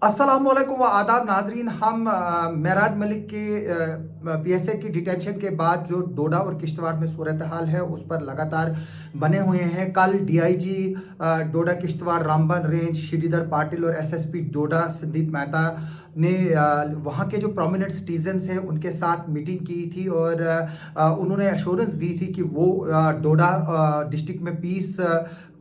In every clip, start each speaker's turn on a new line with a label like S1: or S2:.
S1: अस्सलामुअलैकुम व आदाब नाजरीन। हम मेराज मलिक के पीएसए की डिटेंशन के बाद जो डोडा और किश्तवाड़ में सूरत हाल है उस पर लगातार बने हुए हैं। कल डीआईजी डोडा किश्तवाड़ रामबन रेंज श्रीधर पाटिल और एसएसपी डोडा संदीप मेहता ने वहाँ के जो प्रोमिनेंट सिटीजन्स हैं उनके साथ मीटिंग की थी और उन्होंने एश्योरेंस दी थी कि वो डोडा डिस्ट्रिक्ट में पीस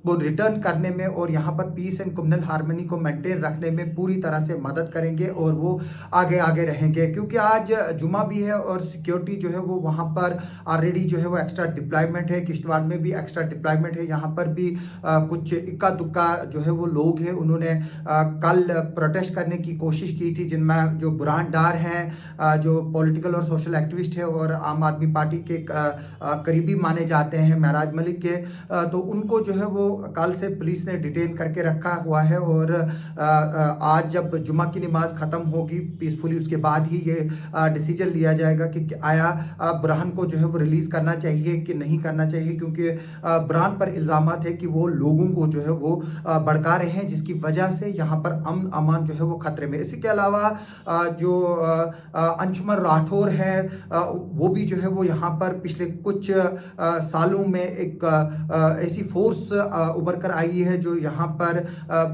S1: वो रिटर्न करने में और यहाँ पर पीस एंड कम्युनल हार्मनी को मेंटेन रखने में पूरी तरह से मदद करेंगे और वो आगे आगे रहेंगे, क्योंकि आज जुमा भी है और सिक्योरिटी जो है वो वहाँ पर ऑलरेडी जो है वो एक्स्ट्रा डिप्लॉयमेंट है। किश्तवाड़ में भी एक्स्ट्रा डिप्लॉयमेंट है। यहाँ पर भी कुछ इक्का दुक्का जो है वो लोग हैं, उन्होंने कल प्रोटेस्ट करने की कोशिश की थी, जिनमें जो बुरहान डार हैं जो पॉलिटिकल और सोशल एक्टिविस्ट है और आम आदमी पार्टी के करीबी माने जाते हैं मेराज मलिक के, तो उनको जो है वो कल से पुलिस ने डिटेन करके रखा हुआ है। और आज जब जुमा की नमाज ख़त्म होगी पीसफुली, उसके बाद ही ये डिसीजन लिया जाएगा कि आया बुरहान को जो है वो रिलीज़ करना चाहिए कि नहीं करना चाहिए, क्योंकि बुरहान पर इल्ज़ामात है कि वो लोगों को जो है वो भड़का रहे हैं, जिसकी वजह से यहाँ पर अमन अमान जो है वो ख़तरे में। इसी के अलावा जो अंशुमन राठौर है वो भी जो है वो यहाँ पर पिछले कुछ सालों में एक ऐसी फोर्स उभर कर आई है जो यहाँ पर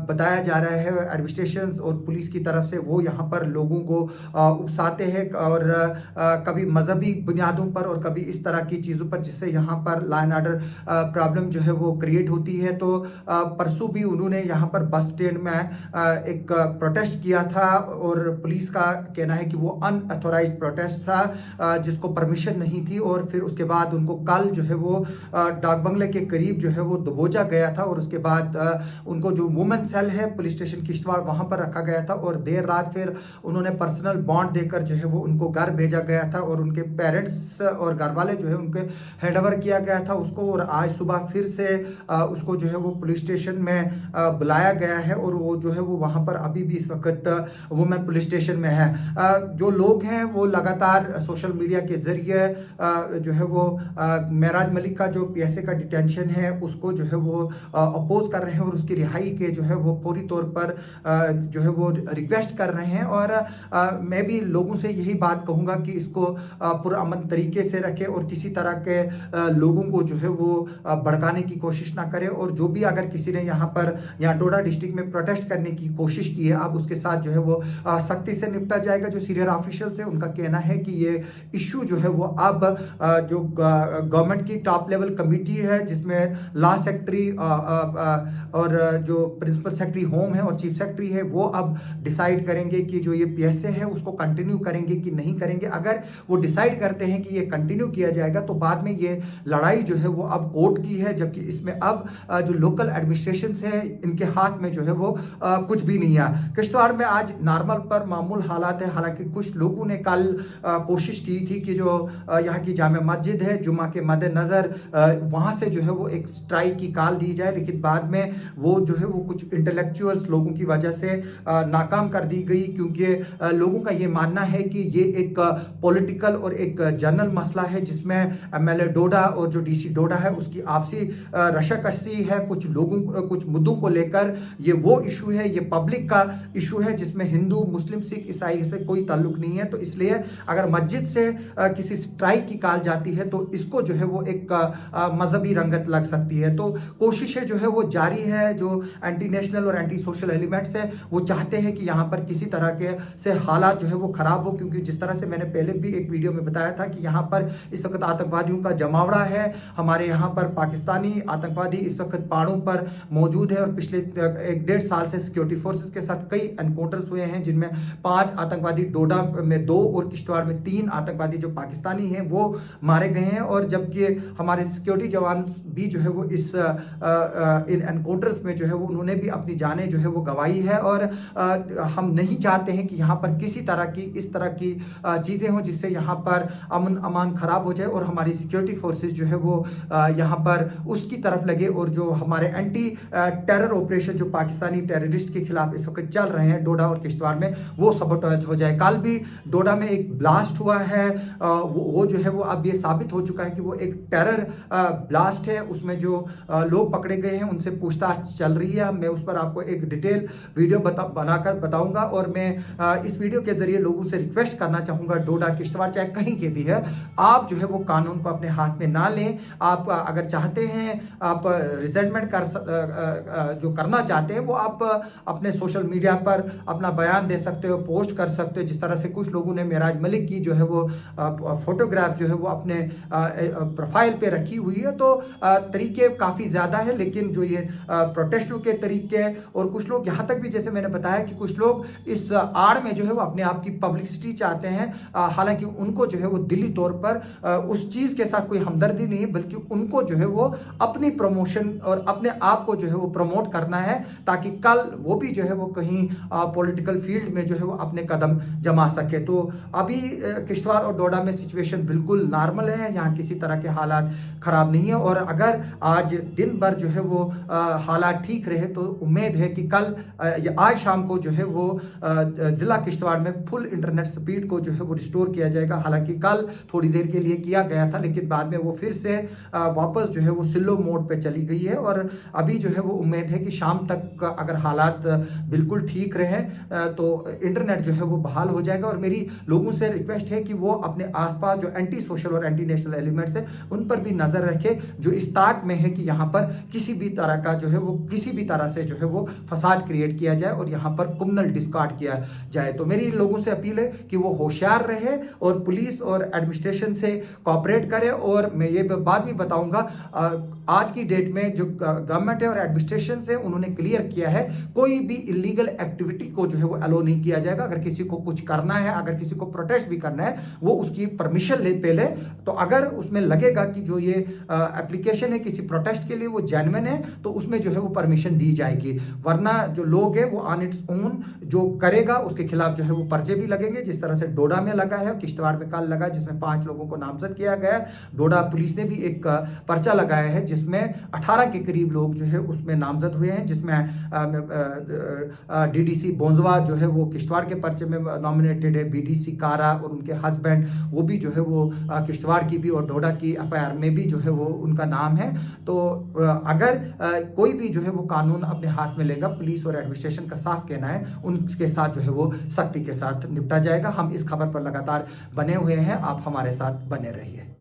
S1: बताया जा रहा है एडमिनिस्ट्रेशन और पुलिस की तरफ से, वो यहाँ पर लोगों को उकसाते हैं और कभी मजहबी बुनियादों पर और कभी इस तरह की चीज़ों पर, जिससे यहाँ पर लॉ एंड ऑर्डर प्रॉब्लम जो है वो क्रिएट होती है। तो परसों भी उन्होंने यहाँ पर बस स्टैंड में एक प्रोटेस्ट किया था और पुलिस का कहना है कि वो अनऑथोराइज्ड प्रोटेस्ट था जिसको परमिशन नहीं थी, और फिर उसके बाद उनको कल जो है वो डाक बंगले के करीब जो है वो दबोचा गया था और उसके बाद उनको जो वुमेन सेल है पुलिस स्टेशन किश्तवाड़ वहाँ पर रखा गया था और देर रात फिर उन्होंने पर्सनल बॉन्ड देकर जो है वो उनको घर भेजा गया था और उनके पेरेंट्स और घर वाले जो है उनके हैंडओवर किया गया था उसको। और आज सुबह फिर से उसको जो है वो पुलिस स्टेशन में बुलाया गया है और वो जो है वो वहाँ पर अभी भी इस वक्त वुमेन पुलिस स्टेशन में है। जो लोग हैं वो लगातार सोशल मीडिया के ज़रिए जो है वो मेराज मलिक का जो पीएसए का डिटेंशन है उसको जो है वो अपोज कर रहे हैं और उसकी रिहाई के जो है वो पूरी तौर पर जो है वो रिक्वेस्ट कर रहे हैं। और मैं भी लोगों से यही बात कहूँगा कि इसको पुरअमन तरीके से रखें और किसी तरह के लोगों को जो है वो भड़काने की कोशिश ना करें। और जो भी अगर किसी ने यहाँ डोडा डिस्ट्रिक्ट में प्रोटेस्ट करने की कोशिश की है, अब उसके साथ जो है वो सख्ती से निपटा जाएगा। जो सीनियर ऑफिशियल्स है उनका कहना है कि ये इशू जो है वो अब जो गवर्नमेंट की टॉप लेवल कमेटी है जिसमें लॉ सेक्रेटरी और जो प्रिंसिपल सेक्रेटरी होम है और चीफ सेक्रेटरी है वो अब डिसाइड करेंगे कि जो ये पीएसए है उसको कंटिन्यू करेंगे कि नहीं करेंगे। अगर वो डिसाइड करते हैं कि ये कंटिन्यू किया जाएगा तो बाद में ये लड़ाई जो है वो अब कोर्ट की है, जबकि इसमें अब जो लोकल एडमिनिस्ट्रेशन है इनके हाथ में जो है वो कुछ भी नहीं है। किश्तवाड़ में आज नॉर्मल पर मामूल हालात है, हालांकि कुछ लोगों ने कल कोशिश की थी कि जो यहाँ की जामे मस्जिद है जुमा के मद्देनज़र वहाँ से जो है वो एक स्ट्राइक की कॉल दी जाए, लेकिन बाद में वो जो है वो कुछ इंटेलेक्चुअल्स लोगों की वजह से नाकाम कर दी गई, क्योंकि लोगों का ये मानना है कि ये एक पॉलिटिकल और एक जनरल मसला है जिसमें एमएलए डोडा और जो डीसी डोडा है उसकी आपसी रशाकशी है कुछ लोगों कुछ मुद्दों को लेकर। ये वो इशू है, ये पब्लिक का इशू है जिसमें हिंदू मुस्लिम सिख ईसाई से कोई ताल्लुक नहीं है। तो इसलिए अगर मस्जिद से किसी स्ट्राइक की कॉल जाती है तो इसको जो है वो एक मजहबी रंगत लग सकती है। तो कोशिशें जो है वो जारी है। जो एंटी नेशनल और एंटी सोशल एलिमेंट्स है वो चाहते हैं कि यहाँ पर किसी तरह के से हालात जो है वो खराब हो, क्योंकि जिस तरह से मैंने पहले भी एक वीडियो में बताया था कि यहाँ पर इस वक्त आतंकवादियों का जमावड़ा है। हमारे यहाँ पर पाकिस्तानी आतंकवादी इस वक्त पहाड़ों पर मौजूद है और पिछले 1-1.5 साल से सिक्योरिटी फोर्सेस के साथ कई एनकाउंटर्स हुए हैं, जिनमें 5 आतंकवादी डोडा में 2 और किश्तवाड़ में 3 आतंकवादी जो पाकिस्तानी हैं वो मारे गए हैं। और जबकि हमारे सिक्योरिटी जवान भी जो है वो इन एनकाउंटर्स में जो है वो उन्होंने भी अपनी जानें जो है वो गंवाई है। और हम नहीं चाहते हैं कि यहाँ पर किसी तरह की इस तरह की चीज़ें हों जिससे यहाँ पर अमन अमान ख़राब हो जाए और हमारी सिक्योरिटी फोर्सेस जो है वो यहाँ पर उसकी तरफ लगे और जो हमारे एंटी टेरर ऑपरेशन जो पाकिस्तानी टेररिस्ट के खिलाफ इस वक्त चल रहे हैं डोडा और किश्तवाड़ में वो सबोटाज हो जाए। कल भी डोडा में एक ब्लास्ट हुआ है, वो जो है वो अब ये साबित हो चुका है कि वो एक टेरर ब्लास्ट है। उसमें जो लोग पकड़े गए हैं, उनसे पूछताछ चल रही है। मैं उस पर आपको एक डिटेल वीडियो बनाकर बताऊंगा और मैं इस वीडियो के जरिए लोगों से रिक्वेस्ट करना चाहूँगा, डोडा किश्तवाड़ चाहे कहीं के भी है, आप जो है वो कानून को अपने हाथ में ना लें। आप अगर चाहते हैं, आप रिजेंटमेंट जो करना चाहते हैं वो आप अपने सोशल मीडिया पर अपना बयान दे सकते हो, पोस्ट कर सकते हो। जिस तरह से कुछ लोगों ने मेराज मलिक की जो है वो फोटोग्राफ जो है वो अपने प्रोफाइल पे रखी हुई है, तो तरीके काफ़ी ज़्यादा है, लेकिन जो ये प्रोटेस्टों के तरीके और कुछ लोग यहाँ तक भी, जैसे मैंने बताया कि कुछ लोग इस आड़ में जो है वो अपने आप की पब्लिसिटी चाहते हैं। हालांकि उनको जो है वो दिली तौर पर उस चीज़ के साथ कोई हमदर्दी नहीं है, बल्कि उनको जो है वो अपनी प्रमोशन और अपने आप को जो है वो प्रमोट करना है, ताकि कल वो भी जो है वो कहीं पॉलिटिकल फील्ड में जो है वो अपने कदम जमा सके। तो अभी किश्तवाड़ और डोडा में सिचुएशन बिल्कुल नॉर्मल है, यहाँ किसी तरह के हालात ख़राब नहीं है। और अगर आज दिन भर जो है वो हालात ठीक रहे तो उम्मीद है कि कल या आज शाम को जो है वो ज़िला किश्तवाड़ में फुल इंटरनेट स्पीड को जो है वो रिस्टोर किया जाएगा। हालांकि कल थोड़ी देर के लिए किया गया था, लेकिन बाद में वो फिर से वापस जो है वो स्लो मोड पे चली गई है। और अभी जो है वो उम्मीद है कि शाम तक अगर हालात बिल्कुल ठीक रहे तो इंटरनेट जो है वो बहाल हो जाएगा। और मेरी लोगों से रिक्वेस्ट है कि वो अपने आसपास जो एंटी सोशल और एंटी नेशनल एलिमेंट्स है उन पर भी नज़र रखे, जो इस ताक में है कि यहाँ पर किसी भी तरह का जो है वो किसी भी तरह से जो है वो फसाद क्रिएट किया जाए और यहाँ पर कम्युनल डिस्कार्ड किया जाए। तो मेरी लोगों से अपील है कि वो होशियार रहे और पुलिस और एडमिनिस्ट्रेशन से कॉपरेट करे। और मैं ये बात भी बताऊंगा, आज की डेट में जो गवर्नमेंट है और एडमिनिस्ट्रेशन से उन्होंने क्लियर किया है, कोई भी इलीगल एक्टिविटी को जो है वो अलो नहीं किया जाएगा। अगर किसी को कुछ करना है, अगर किसी को प्रोटेस्ट भी करना है, वो उसकी परमिशन ले पहले। तो अगर उसमें लगेगा कि जो ये एप्लीकेशन है किसी प्रोटेस्ट के लिए वो जेन्युइन है, तो उसमें जो है वो परमिशन दी जाएगी। वरना जो लोग है वो ऑन इट्स ओन जो करेगा उसके खिलाफ जो है वो पर्चे भी लगेंगे, जिस तरह से डोडा में लगा है, किश्तवाड़ में कल लगा, जिसमें 5 लोगों को नामजद किया गया। डोडा पुलिस ने भी एक पर्चा लगाया है जिसमें 18 के करीब लोग जो है उसमें नामजद हुए हैं, जिसमें डीडीसी बोंजवा जो है वो किश्तवाड़ के पर्चे में नॉमिनेटेड है, बीडीसी कारा और उनके हस्बैंड वो भी जो है वो किश्तवाड़ की भी और डोडा की एफआईआर में भी जो है वो उनका नाम है। तो अगर कोई भी जो है वो कानून अपने हाथ में लेगा, पुलिस और एडमिनिस्ट्रेशन का साफ कहना है उनके साथ जो है वो सख्ती के साथ निपटा जाएगा। हम इस खबर पर लगातार बने हुए हैं, आप हमारे साथ बने रहिए।